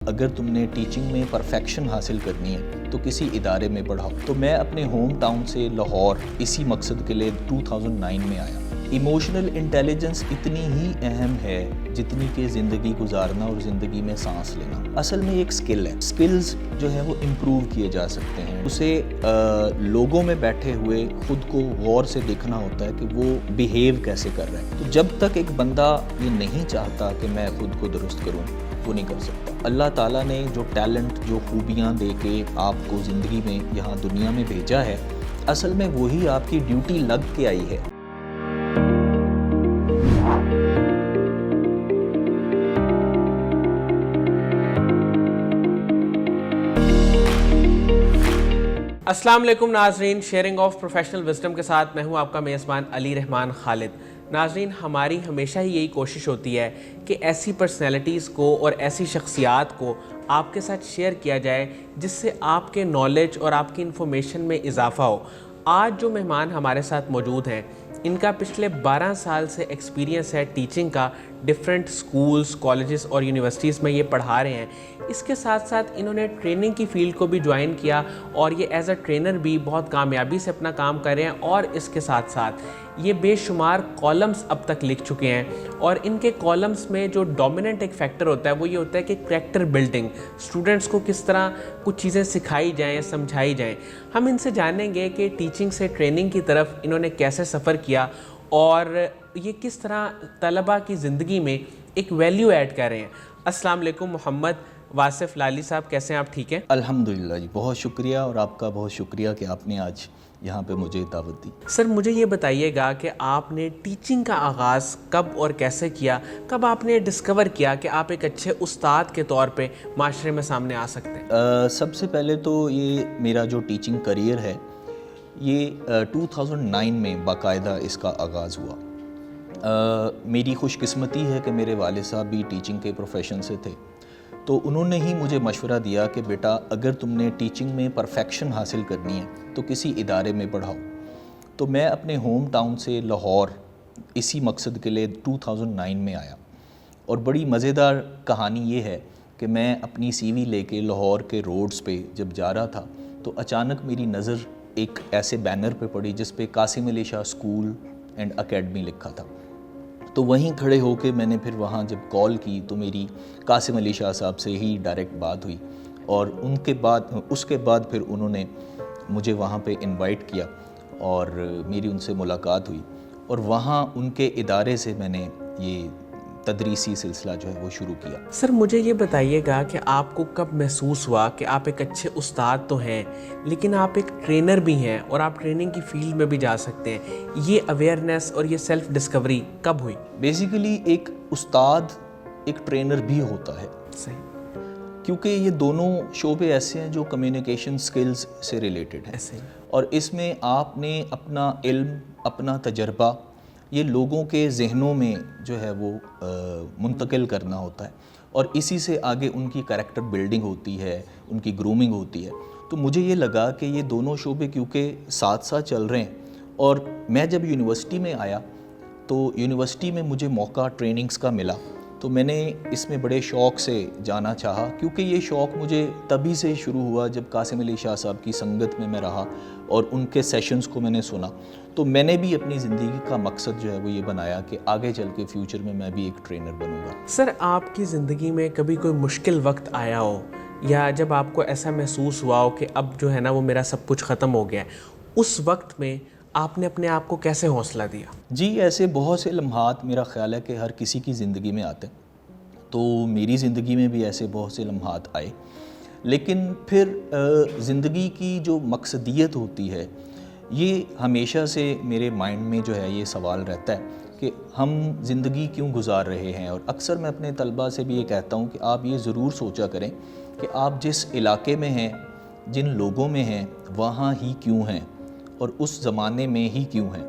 اگر تم نے ٹیچنگ میں پرفیکشن حاصل کرنی ہے تو کسی ادارے میں پڑھاؤ۔ تو میں اپنے ہوم ٹاؤن سے لاہور اسی مقصد کے لیے 2009 میں آیا۔ ایموشنل انٹیلیجنس اتنی ہی اہم ہے جتنی کہ زندگی گزارنا اور زندگی میں سانس لینا۔ اصل میں ایک سکل ہے، سکلز جو ہے وہ امپروو کیے جا سکتے ہیں۔ اسے لوگوں میں بیٹھے ہوئے خود کو غور سے دیکھنا ہوتا ہے کہ وہ بیہیو کیسے کر رہے ہیں۔ تو جب تک ایک بندہ یہ نہیں چاہتا کہ میں خود کو درست کروں، وہ نہیں کر سکتا۔ اللہ تعالیٰ نے جو ٹیلنٹ، جو خوبیاں دے کے آپ کو زندگی میں یہاں دنیا میں بھیجا ہے، اصل میں وہی آپ کی ڈیوٹی لگ کے آئی ہے۔ السلام علیکم ناظرین، شیئرنگ آف پروفیشنل وزڈم کے ساتھ میں ہوں آپ کا میزبان علی رحمان خالد۔ ناظرین، ہماری ہمیشہ ہی یہی کوشش ہوتی ہے کہ ایسی پرسنالٹیز کو اور ایسی شخصیات کو آپ کے ساتھ شیئر کیا جائے جس سے آپ کے نالج اور آپ کی انفارمیشن میں اضافہ ہو۔ آج جو مہمان ہمارے ساتھ موجود ہیں، ان کا پچھلے 12 سال سے ایکسپیرینس ہے ٹیچنگ کا، ڈیفرنٹ سکولز، کالجز اور یونیورسٹیز میں یہ پڑھا رہے ہیں۔ اس کے ساتھ ساتھ انہوں نے ٹریننگ کی فیلڈ کو بھی جوائن کیا اور یہ ایز اے ٹرینر بھی بہت کامیابی سے اپنا کام کر رہے ہیں، اور اس کے ساتھ ساتھ یہ بے شمار کالمز اب تک لکھ چکے ہیں، اور ان کے کالمز میں جو ڈومیننٹ ایک فیکٹر ہوتا ہے وہ یہ ہوتا ہے کہ کریکٹر بلڈنگ، اسٹوڈنٹس کو کس طرح کچھ چیزیں سکھائی جائیں، سمجھائی جائیں۔ ہم ان سے جانیں گے کہ ٹیچنگ سے ٹریننگ کی طرف انہوں نے کیسے سفر کیا اور یہ کس طرح طلباء کی زندگی میں ایک ویلیو ایڈ کر رہے ہیں۔ السلام علیکم محمد واصف لالی صاحب، کیسے ہیں آپ؟ ٹھیک ہیں؟ الحمدللہ جی، بہت شکریہ، اور آپ کا بہت شکریہ کہ آپ نے آج یہاں پہ مجھے دعوت دی۔ سر، مجھے یہ بتائیے گا کہ آپ نے ٹیچنگ کا آغاز کب اور کیسے کیا؟ کب آپ نے ڈسکور کیا کہ آپ ایک اچھے استاد کے طور پہ معاشرے میں سامنے آ سکتے ہیں؟ سب سے پہلے تو یہ میرا جو ٹیچنگ کریئر ہے یہ 2009 میں باقاعدہ اس کا آغاز ہوا۔ میری خوش قسمتی ہے کہ میرے والد صاحب بھی ٹیچنگ کے پروفیشن سے تھے، تو انہوں نے ہی مجھے مشورہ دیا کہ بیٹا اگر تم نے ٹیچنگ میں پرفیکشن حاصل کرنی ہے تو کسی ادارے میں پڑھاؤ۔ تو میں اپنے ہوم ٹاؤن سے لاہور اسی مقصد کے لیے 2009 میں آیا، اور بڑی مزیدار کہانی یہ ہے کہ میں اپنی سی وی لے کے لاہور کے روڈز پہ جب جا رہا تھا تو اچانک میری نظر ایک ایسے بینر پہ پڑی جس پہ Qasim Ali Shah school and academy لکھا تھا۔ تو وہیں کھڑے ہو کے میں نے پھر وہاں جب کال کی تو میری قاسم علی شاہ صاحب سے ہی ڈائریکٹ بات ہوئی، اور اس کے بعد پھر انہوں نے مجھے وہاں پہ انوائٹ کیا اور میری ان سے ملاقات ہوئی، اور وہاں ان کے ادارے سے میں نے یہ تدریسی سلسلہ جو ہے وہ شروع کیا۔ سر، مجھے یہ بتائیے گا کہ آپ کو کب محسوس ہوا کہ آپ ایک اچھے استاد تو ہیں لیکن آپ ایک ٹرینر بھی ہیں اور آپ ٹریننگ کی فیلڈ میں بھی جا سکتے ہیں؟ یہ اویئرنیس اور یہ سیلف ڈسکوری کب ہوئی؟ بیسیکلی ایک استاد ایک ٹرینر بھی ہوتا ہے، صحیح، کیونکہ یہ دونوں شعبے ایسے ہیں جو کمیونیکیشن سکلز سے ریلیٹڈ ہیں، ایسے ہی۔ اور اس میں آپ نے اپنا علم، اپنا تجربہ یہ لوگوں کے ذہنوں میں جو ہے وہ منتقل کرنا ہوتا ہے، اور اسی سے آگے ان کی کریکٹر بلڈنگ ہوتی ہے، ان کی گرومنگ ہوتی ہے۔ تو مجھے یہ لگا کہ یہ دونوں شعبے کیونکہ ساتھ ساتھ چل رہے ہیں، اور میں جب یونیورسٹی میں آیا تو یونیورسٹی میں مجھے موقع ٹریننگز کا ملا، تو میں نے اس میں بڑے شوق سے جانا چاہا، کیونکہ یہ شوق مجھے تبھی سے شروع ہوا جب قاسم علی شاہ صاحب کی سنگت میں رہا اور ان کے سیشنز کو میں نے سنا۔ تو میں نے بھی اپنی زندگی کا مقصد جو ہے وہ یہ بنایا کہ آگے چل کے فیوچر میں بھی ایک ٹرینر بنوں گا۔ سر، آپ کی زندگی میں کبھی کوئی مشکل وقت آیا ہو، یا جب آپ کو ایسا محسوس ہوا ہو کہ اب جو ہے نا وہ میرا سب کچھ ختم ہو گیا ہے، اس وقت میں آپ نے اپنے آپ کو کیسے حوصلہ دیا؟ جی، ایسے بہت سے لمحات میرا خیال ہے کہ ہر کسی کی زندگی میں آتے ہیں، تو میری زندگی میں بھی ایسے بہت سے لمحات آئے، لیکن پھر زندگی کی جو مقصدیت ہوتی ہے یہ ہمیشہ سے میرے مائنڈ میں جو ہے یہ سوال رہتا ہے کہ ہم زندگی کیوں گزار رہے ہیں۔ اور اکثر میں اپنے طلباء سے بھی یہ کہتا ہوں کہ آپ یہ ضرور سوچا کریں کہ آپ جس علاقے میں ہیں، جن لوگوں میں ہیں، وہاں ہی کیوں ہیں، اور اس زمانے میں ہی کیوں ہیں۔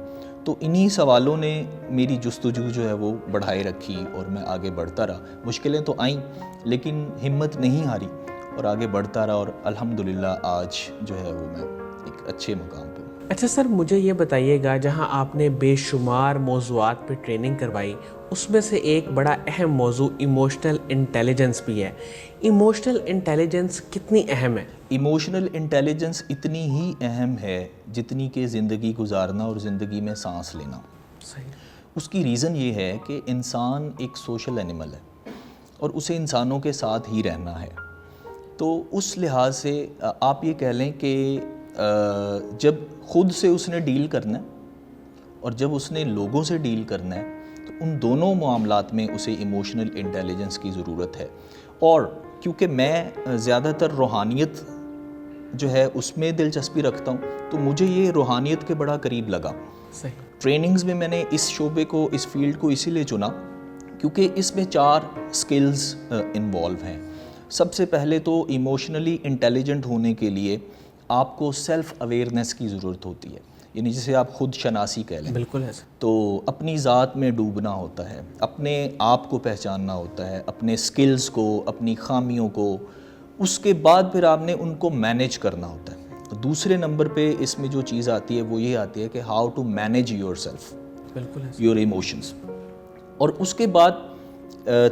تو انہی سوالوں نے میری جستجو جو ہے وہ بڑھائے رکھی، اور میں آگے بڑھتا رہا۔ مشکلیں تو آئیں لیکن ہمت نہیں ہاری اور آگے بڑھتا رہا، اور الحمدللہ آج جو ہے وہ میں ایک اچھے مقام پہ ہوں۔ اچھا سر، مجھے یہ بتائیے گا، جہاں آپ نے بے شمار موضوعات پہ ٹریننگ کروائی اس میں سے ایک بڑا اہم موضوع ایموشنل انٹیلیجنس بھی ہے. ایموشنل انٹیلیجنس کتنی اہم ہے؟ ایموشنل انٹیلیجنس اتنی ہی اہم ہے جتنی کہ زندگی گزارنا اور زندگی میں سانس لینا. صحیح. اس کی ریزن یہ ہے کہ انسان ایک سوشل اینیمل ہے اور اسے انسانوں کے ساتھ ہی رہنا ہے. تو اس لحاظ سے آپ یہ کہہ لیں کہ جب خود سے اس نے ڈیل کرنا ہے اور جب اس نے لوگوں سے ڈیل کرنا ہے تو ان دونوں معاملات میں اسے ایموشنل انٹیلیجنس کی ضرورت ہے. اور کیونکہ میں زیادہ تر روحانیت جو ہے اس میں دلچسپی رکھتا ہوں تو مجھے یہ روحانیت کے بڑا قریب لگا. صحیح. ٹریننگز میں نے اس شعبے کو، اس فیلڈ کو اسی لیے چنا کیونکہ اس میں 4 سکلز انوالو ہیں. سب سے پہلے تو ایموشنلی انٹیلیجنٹ ہونے کے لیے آپ کو سیلف اویئرنیس کی ضرورت ہوتی ہے، یعنی جسے آپ خود شناسی کہہ لیں. بالکل ہے. تو اپنی ذات میں ڈوبنا ہوتا ہے، اپنے آپ کو پہچاننا ہوتا ہے، اپنے سکلز کو، اپنی خامیوں کو. اس کے بعد پھر آپ نے ان کو مینیج کرنا ہوتا ہے. دوسرے نمبر پہ اس میں جو چیز آتی ہے وہ یہ آتی ہے کہ how to manage yourself, بالکل ہے. Your emotions. اور اس کے بعد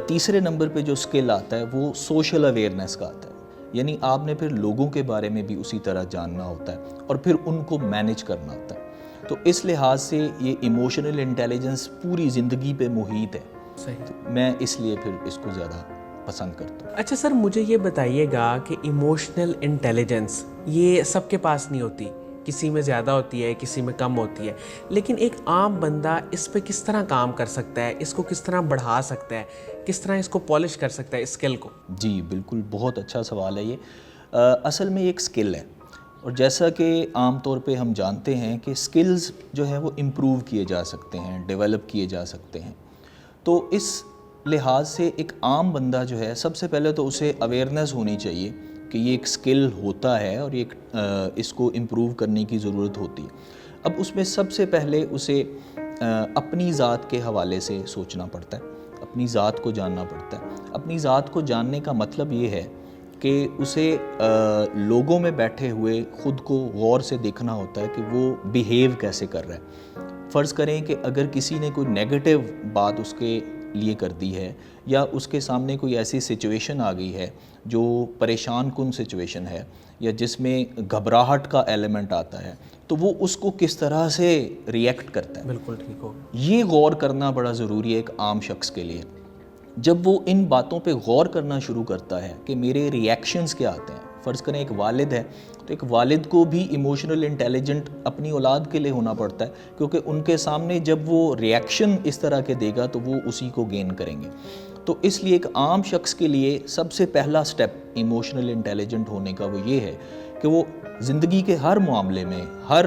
تیسرے نمبر پہ جو سکل آتا ہے وہ سوشل اویئرنیس کا آتا ہے، یعنی آپ نے پھر لوگوں کے بارے میں بھی اسی طرح جاننا ہوتا ہے اور پھر ان کو مینیج کرنا ہوتا ہے. تو اس لحاظ سے یہ ایموشنل انٹیلیجنس پوری زندگی پہ محیط ہے. صحیح. میں اس لیے پھر اس کو زیادہ پسند کرتا ہوں. اچھا سر، مجھے یہ بتائیے گا کہ ایموشنل انٹیلیجنس یہ سب کے پاس نہیں ہوتی، کسی میں زیادہ ہوتی ہے، کسی میں کم ہوتی ہے، لیکن ایک عام بندہ اس پہ کس طرح کام کر سکتا ہے، اس کو کس طرح بڑھا سکتا ہے، کس طرح اس کو پالش کر سکتا ہے، اس اسکل کو؟ جی بالکل، بہت اچھا سوال ہے یہ. اصل میں یہ ایک اسکل ہے اور جیسا کہ عام طور پہ ہم جانتے ہیں کہ سکلز جو ہیں وہ امپروو کیے جا سکتے ہیں، ڈیولپ کیے جا سکتے ہیں. تو اس لحاظ سے ایک عام بندہ جو ہے سب سے پہلے تو اسے اویئرنیس ہونی چاہیے کہ یہ ایک سکل ہوتا ہے اور اس کو امپروو کرنے کی ضرورت ہوتی ہے. اب اس میں سب سے پہلے اسے اپنی ذات کے حوالے سے سوچنا پڑتا ہے، اپنی ذات کو جاننا پڑتا ہے. اپنی ذات کو جاننے کا مطلب یہ ہے کہ اسے لوگوں میں بیٹھے ہوئے خود کو غور سے دیکھنا ہوتا ہے کہ وہ بیہیو کیسے کر رہا ہے. فرض کریں کہ اگر کسی نے کوئی نیگیٹو بات اس کے لیے کر دی ہے یا اس کے سامنے کوئی ایسی سچویشن آ گئی ہے جو پریشان کن سچویشن ہے یا جس میں گھبراہٹ کا ایلیمنٹ آتا ہے، تو وہ اس کو کس طرح سے ریئیکٹ کرتا ہے. بالکل ٹھیک ہو. یہ غور کرنا بڑا ضروری ہے ایک عام شخص کے لیے. جب وہ ان باتوں پہ غور کرنا شروع کرتا ہے کہ میرے ریئیکشنز کیا آتے ہیں، فرض کریں ایک والد ہے تو ایک والد کو بھی ایموشنل انٹیلیجنٹ اپنی اولاد کے لیے ہونا پڑتا ہے، کیونکہ ان کے سامنے جب وہ ریئیکشن اس طرح کے دے گا تو وہ اسی کو گین کریں گے. تو اس لیے ایک عام شخص کے لیے سب سے پہلا سٹیپ ایموشنل انٹیلیجنٹ ہونے کا وہ یہ ہے کہ وہ زندگی کے ہر معاملے میں، ہر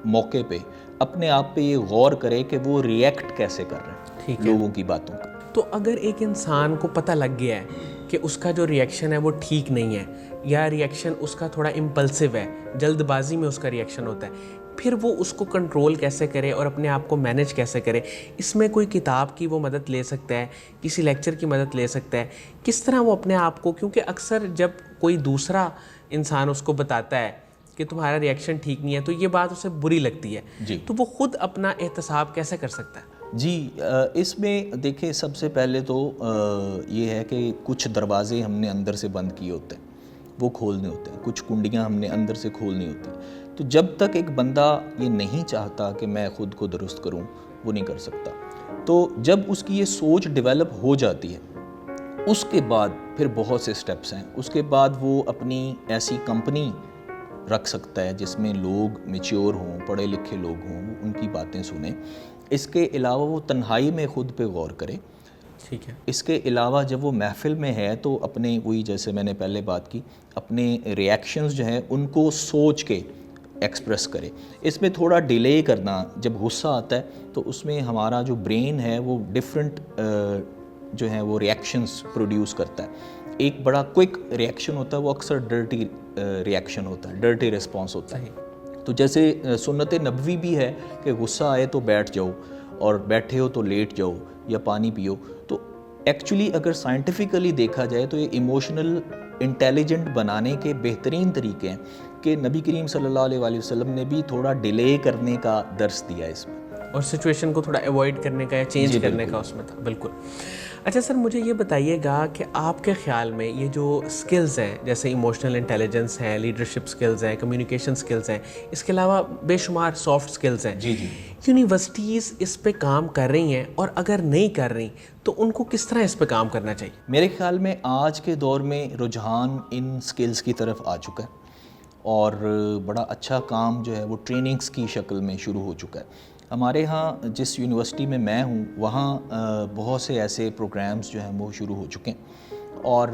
موقع پہ اپنے آپ پہ یہ غور کرے کہ وہ ریئیکٹ کیسے کر رہے ہیں لوگوں کی باتوں کا. تو اگر ایک انسان کو پتہ لگ گیا ہے کہ اس کا جو ریئیکشن ہے وہ ٹھیک نہیں ہے یا ریئیکشن اس کا تھوڑا امپلسو ہے، جلد بازی میں اس کا ریئیکشن ہوتا ہے، پھر وہ اس کو کنٹرول کیسے کرے اور اپنے آپ کو مینیج کیسے کرے؟ اس میں کوئی کتاب کی وہ مدد لے سکتا ہے، کسی لیکچر کی مدد لے سکتا ہے، کس طرح وہ اپنے آپ کو، کیونکہ اکثر جب کوئی دوسرا انسان اس کو بتاتا ہے کہ تمہارا ریئیکشن ٹھیک نہیں ہے تو یہ بات اسے بری لگتی ہے، تو وہ خود اپنا احتساب کیسے کر سکتا ہے؟ جی اس میں دیکھیں سب سے پہلے تو یہ ہے کہ کچھ دروازے ہم نے اندر سے بند کیے ہوتے ہیں، وہ کھولنے ہوتے ہیں، کچھ کنڈیاں ہم نے اندر سے کھولنی ہوتی ہیں. تو جب تک ایک بندہ یہ نہیں چاہتا کہ میں خود کو درست کروں وہ نہیں کر سکتا. تو جب اس کی یہ سوچ ڈیولپ ہو جاتی ہے اس کے بعد پھر بہت سے سٹیپس ہیں. اس کے بعد وہ اپنی ایسی کمپنی رکھ سکتا ہے جس میں لوگ میچیور ہوں، پڑھے لکھے لوگ ہوں، ان کی باتیں سنیں. اس کے علاوہ وہ تنہائی میں خود پہ غور کرے. ٹھیک ہے. اس کے علاوہ جب وہ محفل میں ہے تو اپنے وہی جیسے میں نے پہلے بات کی اپنے ریئیکشنز جو ہیں ان کو سوچ کے ایکسپریس کرے. اس میں تھوڑا ڈیلے کرنا، جب غصہ آتا ہے تو اس میں ہمارا جو برین ہے وہ ڈفرینٹ جو ہیں وہ ریئیکشنز پروڈیوس کرتا ہے. ایک بڑا کوئک ریئیکشن ہوتا ہے وہ اکثر ڈرٹی ریئیکشن ہوتا ہے، ڈرٹی رسپانس ہوتا ہے. تو جیسے سنت نبوی بھی ہے کہ غصہ آئے تو بیٹھ جاؤ اور بیٹھے ہو تو لیٹ جاؤ یا پانی پیو. تو ایکچولی اگر سائنٹیفکلی دیکھا جائے تو یہ ایموشنل انٹیلیجنٹ بنانے کے بہترین طریقے ہیں کہ نبی کریم صلی اللہ علیہ وسلم نے بھی تھوڑا ڈیلے کرنے کا درس دیا اس میں. اور سچویشن کو تھوڑا ایوائڈ کرنے کا یا چینج کرنے کا اس میں تھا. بالکل. اچھا سر, مجھے یہ بتائیے گا کہ آپ کے خیال میں یہ جو سکلز ہیں جیسے ایموشنل انٹیلیجنس ہیں, لیڈرشپ سکلز ہیں, کمیونیکیشن سکلز ہیں, اس کے علاوہ بے شمار سافٹ سکلز ہیں, یونیورسٹیز اس پہ کام کر رہی ہیں, اور اگر نہیں کر رہی تو ان کو کس طرح اس پہ کام کرنا چاہیے؟ میرے خیال میں آج کے دور میں رجحان ان سکلز کی طرف آ چکا ہے, اور بڑا اچھا کام جو ہے وہ ٹریننگز کی شکل میں شروع ہو چکا ہے. ہمارے ہاں جس یونیورسٹی میں میں ہوں وہاں بہت سے ایسے پروگرامز جو ہیں وہ شروع ہو چکے ہیں, اور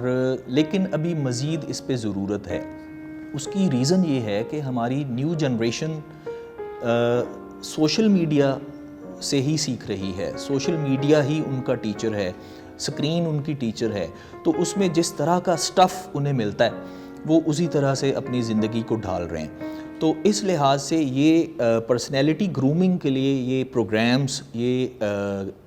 لیکن ابھی مزید اس پہ ضرورت ہے. اس کی ریزن یہ ہے کہ ہماری نیو جنریشن سوشل میڈیا سے ہی سیکھ رہی ہے, سوشل میڈیا ہی ان کا ٹیچر ہے, اسکرین ان کی ٹیچر ہے. تو اس میں جس طرح کا سٹف انہیں ملتا ہے وہ اسی طرح سے اپنی زندگی کو ڈھال رہے ہیں. تو اس لحاظ سے یہ پرسنالٹی گرومنگ کے لیے یہ پروگرامز, یہ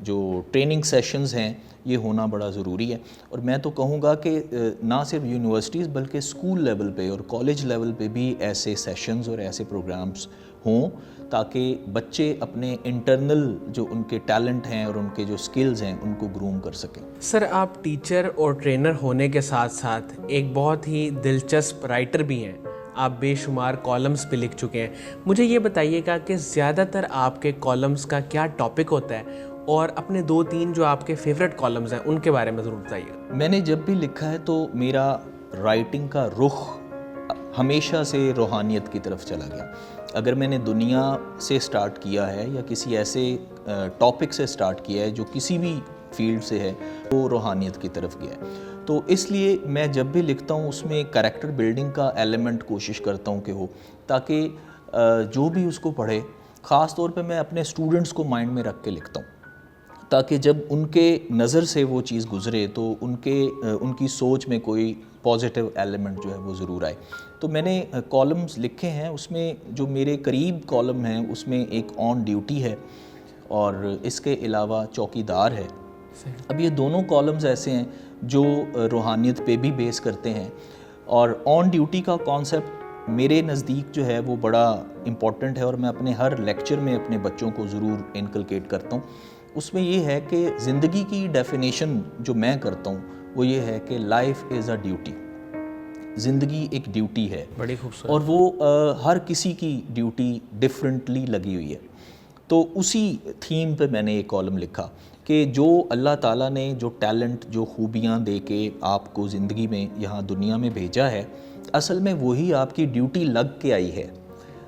جو ٹریننگ سیشنز ہیں یہ ہونا بڑا ضروری ہے. اور میں تو کہوں گا کہ نہ صرف یونیورسٹیز بلکہ اسکول لیول پہ اور کالج لیول پہ بھی ایسے سیشنز اور ایسے پروگرامز ہوں تاکہ بچے اپنے انٹرنل جو ان کے ٹیلنٹ ہیں اور ان کے جو سکلز ہیں ان کو گروم کر سکیں. سر, آپ ٹیچر اور ٹرینر ہونے کے ساتھ ساتھ ایک بہت ہی دلچسپ رائٹر بھی ہیں, آپ بے شمار کالمز پہ لکھ چکے ہیں. مجھے یہ بتائیے گا کہ زیادہ تر آپ کے کالمز کا کیا ٹاپک ہوتا ہے, اور اپنے 2-3 جو آپ کے فیوریٹ کالمز ہیں ان کے بارے میں ضرور بتائیے. میں نے جب بھی لکھا ہے تو میرا رائٹنگ کا رخ ہمیشہ سے روحانیت کی طرف چلا گیا. اگر میں نے دنیا سے سٹارٹ کیا ہے یا کسی ایسے ٹاپک سے سٹارٹ کیا ہے جو کسی بھی فیلڈ سے ہے وہ روحانیت کی طرف گیا ہے. تو اس لیے میں جب بھی لکھتا ہوں اس میں کریکٹر بلڈنگ کا ایلیمنٹ کوشش کرتا ہوں کہ ہو, تاکہ جو بھی اس کو پڑھے, خاص طور پہ میں اپنے اسٹوڈنٹس کو مائنڈ میں رکھ کے لکھتا ہوں تاکہ جب ان کے نظر سے وہ چیز گزرے تو ان کی سوچ میں کوئی پازیٹیو ایلیمنٹ جو ہے وہ ضرور آئے. تو میں نے کالمز لکھے ہیں, اس میں جو میرے قریب کالم ہیں اس میں ایک آن ڈیوٹی ہے اور اس کے علاوہ چوکیدار ہے. اب یہ دونوں کالمز ایسے ہیں جو روحانیت پہ بھی بیس کرتے ہیں, اور آن ڈیوٹی کا کانسیپٹ میرے نزدیک جو ہے وہ بڑا امپورٹنٹ ہے, اور میں اپنے ہر لیکچر میں اپنے بچوں کو ضرور انکلکیٹ کرتا ہوں. اس میں یہ ہے کہ زندگی کی ڈیفینیشن جو میں کرتا ہوں وہ یہ ہے کہ لائف از اے ڈیوٹی, زندگی ایک ڈیوٹی ہے. بڑی خوبصورت. اور وہ ہر کسی کی ڈیوٹی ڈفرینٹلی لگی ہوئی ہے. تو اسی تھیم پہ میں نے یہ کالم لکھا کہ جو اللہ تعالیٰ نے جو ٹیلنٹ, جو خوبیاں دے کے آپ کو زندگی میں یہاں دنیا میں بھیجا ہے, اصل میں وہی آپ کی ڈیوٹی لگ کے آئی ہے.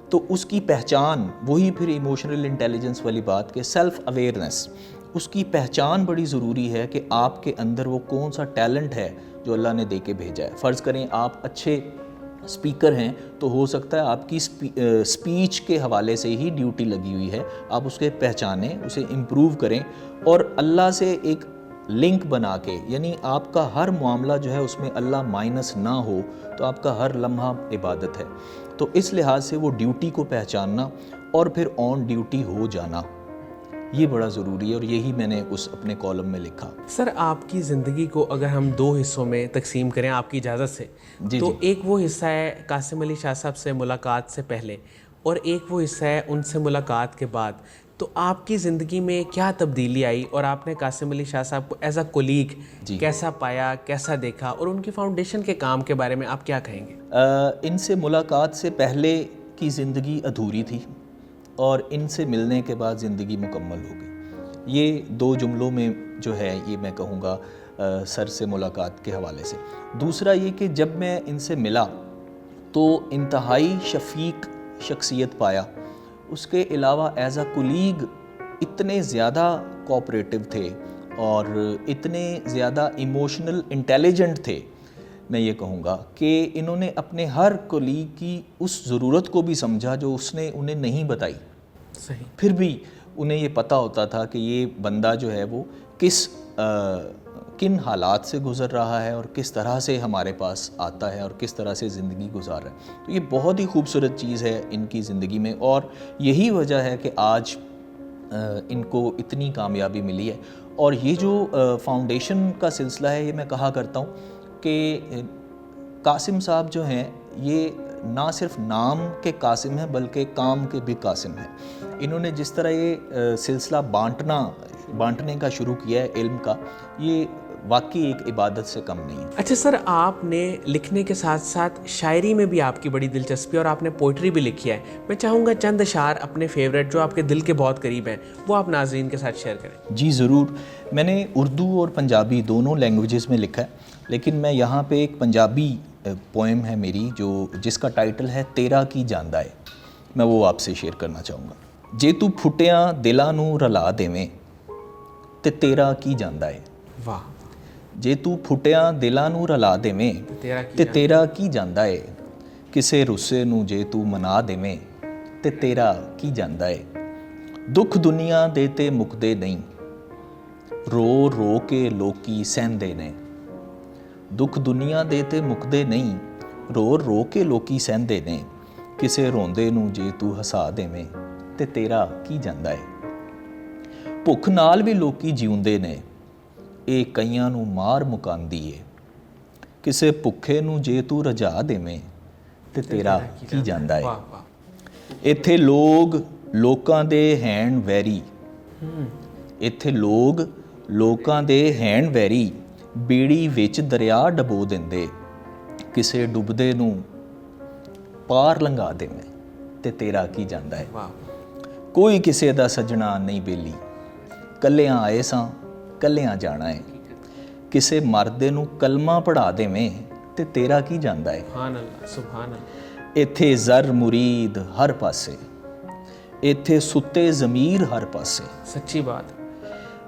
تو اس کی پہچان وہی پھر ایموشنل انٹیلیجنس والی بات کہ سیلف اویئرنیس, اس کی پہچان بڑی ضروری ہے کہ آپ کے اندر وہ کون سا ٹیلنٹ ہے جو اللہ نے دے کے بھیجا ہے. فرض کریں آپ اچھے اسپیکر ہیں تو ہو سکتا ہے آپ کی اسپیچ کے حوالے سے ہی ڈیوٹی لگی ہوئی ہے, آپ اس کے پہچانیں, اسے امپروو کریں, اور اللہ سے ایک لنک بنا کے, یعنی آپ کا ہر معاملہ جو ہے اس میں اللہ مائنس نہ ہو تو آپ کا ہر لمحہ عبادت ہے. تو اس لحاظ سے وہ ڈیوٹی کو پہچاننا اور پھر آن ڈیوٹی ہو جانا یہ بڑا ضروری ہے, اور یہی میں نے اس اپنے کالم میں لکھا. سر, آپ کی زندگی کو اگر ہم 2 حصوں میں تقسیم کریں آپ کی اجازت سے, تو ایک وہ حصہ ہے قاسم علی شاہ صاحب سے ملاقات سے پہلے, اور ایک وہ حصہ ہے ان سے ملاقات کے بعد. تو آپ کی زندگی میں کیا تبدیلی آئی, اور آپ نے قاسم علی شاہ صاحب کو ایز اے کولیگ کیسا پایا, کیسا دیکھا, اور ان کی فاؤنڈیشن کے کام کے بارے میں آپ کیا کہیں گے؟ ان سے ملاقات سے پہلے کی زندگی ادھوری تھی, اور ان سے ملنے کے بعد زندگی مکمل ہو گئی. یہ 2 جملوں میں جو ہے یہ میں کہوں گا سر سے ملاقات کے حوالے سے. دوسرا یہ کہ جب میں ان سے ملا تو انتہائی شفیق شخصیت پایا. اس کے علاوہ ایز اے کولیگ اتنے زیادہ کوآپریٹو تھے اور اتنے زیادہ ایموشنل انٹیلیجنٹ تھے, میں یہ کہوں گا کہ انہوں نے اپنے ہر کولیگ کی اس ضرورت کو بھی سمجھا جو اس نے انہیں نہیں بتائی. صحیح. پھر بھی انہیں یہ پتہ ہوتا تھا کہ یہ بندہ جو ہے وہ کن حالات سے گزر رہا ہے اور کس طرح سے ہمارے پاس آتا ہے اور کس طرح سے زندگی گزار رہا ہے. تو یہ بہت ہی خوبصورت چیز ہے ان کی زندگی میں, اور یہی وجہ ہے کہ آج ان کو اتنی کامیابی ملی ہے. اور یہ جو فاؤنڈیشن کا سلسلہ ہے یہ میں کہا کرتا ہوں کہ قاسم صاحب جو ہیں یہ نہ صرف نام کے قاسم ہیں بلکہ کام کے بھی قاسم ہیں. انہوں نے جس طرح یہ سلسلہ بانٹنے کا شروع کیا ہے علم کا, یہ واقعی ایک عبادت سے کم نہیں ہے. اچھا سر, آپ نے لکھنے کے ساتھ ساتھ شاعری میں بھی آپ کی بڑی دلچسپی اور آپ نے پوئٹری بھی لکھی ہے. میں چاہوں گا چند اشعار اپنے فیوریٹ جو آپ کے دل کے بہت قریب ہیں وہ آپ ناظرین کے ساتھ شیئر کریں. جی ضرور. میں نے اردو اور پنجابی دونوں لینگویجز میں لکھا ہے, لیکن میں یہاں پہ ایک پنجابی پوئم ہے میری جس کا ٹائٹل ہے تیرا کی جاندا ہے, میں وہ آپ سے شیئر کرنا چاہوں گا. جے تو پھٹیاں دلاں نوں رلا دیویں تے تیرا کی جاندا ہے. واہ. جے تو پھٹیاں دلاں نوں رلا دیویں تے تیرا کی جاندا ہے. کسے رسے نوں جے تو منا دیویں تے تیرا کی جاندا ہے. دکھ دنیا دے تے مکدے نہیں, رو رو کے لوکی سہندے نے. دکھ دنیا دے تے مکدے نہیں, رو رو کے لوکی سہندے نے. کسے روندے نوں جے تو ہسا دیویں تے تیرا کی جاندا ہے. ਭੁੱਖ ਨਾਲ ਵੀ ਲੋਕੀ ਜਿਉਂਦੇ ਨੇ, ਇਹ ਕਈਆਂ ਨੂੰ ਮਾਰ ਮੁਕਾਂਦੀ ਏ. ਕਿਸੇ ਭੁੱਖੇ ਨੂੰ ਜੇ ਤੂੰ ਰਜਾ ਦੇਵੇਂ ਤੇ ਤੇਰਾ ਕੀ ਜਾਂਦਾ ਹੈ. ਇੱਥੇ ਲੋਕ ਲੋਕਾਂ ਦੇ ਹੈਣ ਵੈਰੀ, ਇੱਥੇ ਲੋਕ ਲੋਕਾਂ ਦੇ ਹੈਣ ਵੈਰੀ, ਬੇੜੀ ਵਿੱਚ ਦਰਿਆ ਡਬੋ ਦਿੰਦੇ. ਕਿਸੇ ਡੁੱਬਦੇ ਨੂੰ ਪਾਰ ਲੰਘਾ ਦੇਵੇਂ ਤੇ ਤੇਰਾ ਕੀ ਜਾਂਦਾ ਹੈ. ਕੋਈ ਕਿਸੇ ਦਾ ਸੱਜਣਾ ਨਹੀਂ ਬੇਲੀ, ਕੱਲਿਆਂ ਆਏ ਸਾਂ ਕੱਲਿਆਂ ਜਾਣਾ ਹੈ. ਕਿਸੇ ਮਰਦੇ ਨੂੰ ਕਲਮਾ ਪੜ੍ਹਾ ਦੇਵੇਂ ਤੇ ਤੇਰਾ ਕੀ ਜਾਂਦਾ ਹੈ. ਸੁਭਾਨ ਅੱਲਾਹ, ਸੁਭਾਨ ਅੱਲਾਹ. ਇੱਥੇ ਜ਼ਰ ਮੁਰੀਦ ਹਰ ਪਾਸੇ, ਇੱਥੇ ਸੁੱਤੇ ਜ਼ਮੀਰ ਹਰ ਪਾਸੇ. ਸੱਚੀ ਬਾਤ.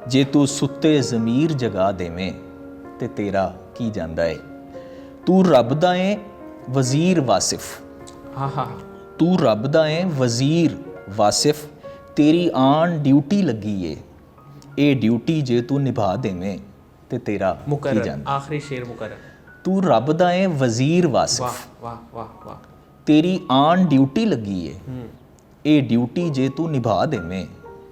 ਜੇ ਤੂੰ ਸੁੱਤੇ ਜ਼ਮੀਰ ਜਗਾ ਦੇਵੇਂ ਤੇ ਤੇਰਾ ਕੀ ਜਾਂਦਾ ਹੈ. ਤੂੰ ਰੱਬ ਦਾ ਏ ਵਜ਼ੀਰ ਵਾਸਿਫ, ਤੂੰ ਰੱਬ ਦਾ ਏ ਵਜ਼ੀਰ ਵਾਸਿਫ, ਤੇਰੀ ਆਣ ਡਿਊਟੀ ਲੱਗੀ ਏ. ਇਹ ਡਿਊਟੀ ਜੇ ਤੂੰ ਨਿਭਾ ਦੇਵੇਂ ਤੇ ਤੇਰਾ ਕੀ ਜਾਂਦਾ. ਆਖਰੀ ਸ਼ੇਰ ਮੁਕਰਰ. ਤੂੰ ਰੱਬ ਦਾ ਏ ਵਜ਼ੀਰ ਵਾਸਿਫ, ਵਾਹ ਵਾਹ ਵਾਹ. ਤੇਰੀ ਆਣ ਡਿਊਟੀ ਲੱਗੀ ਏ. ਇਹ ਡਿਊਟੀ ਜੇ ਤੂੰ ਨਿਭਾ ਦੇਵੇਂ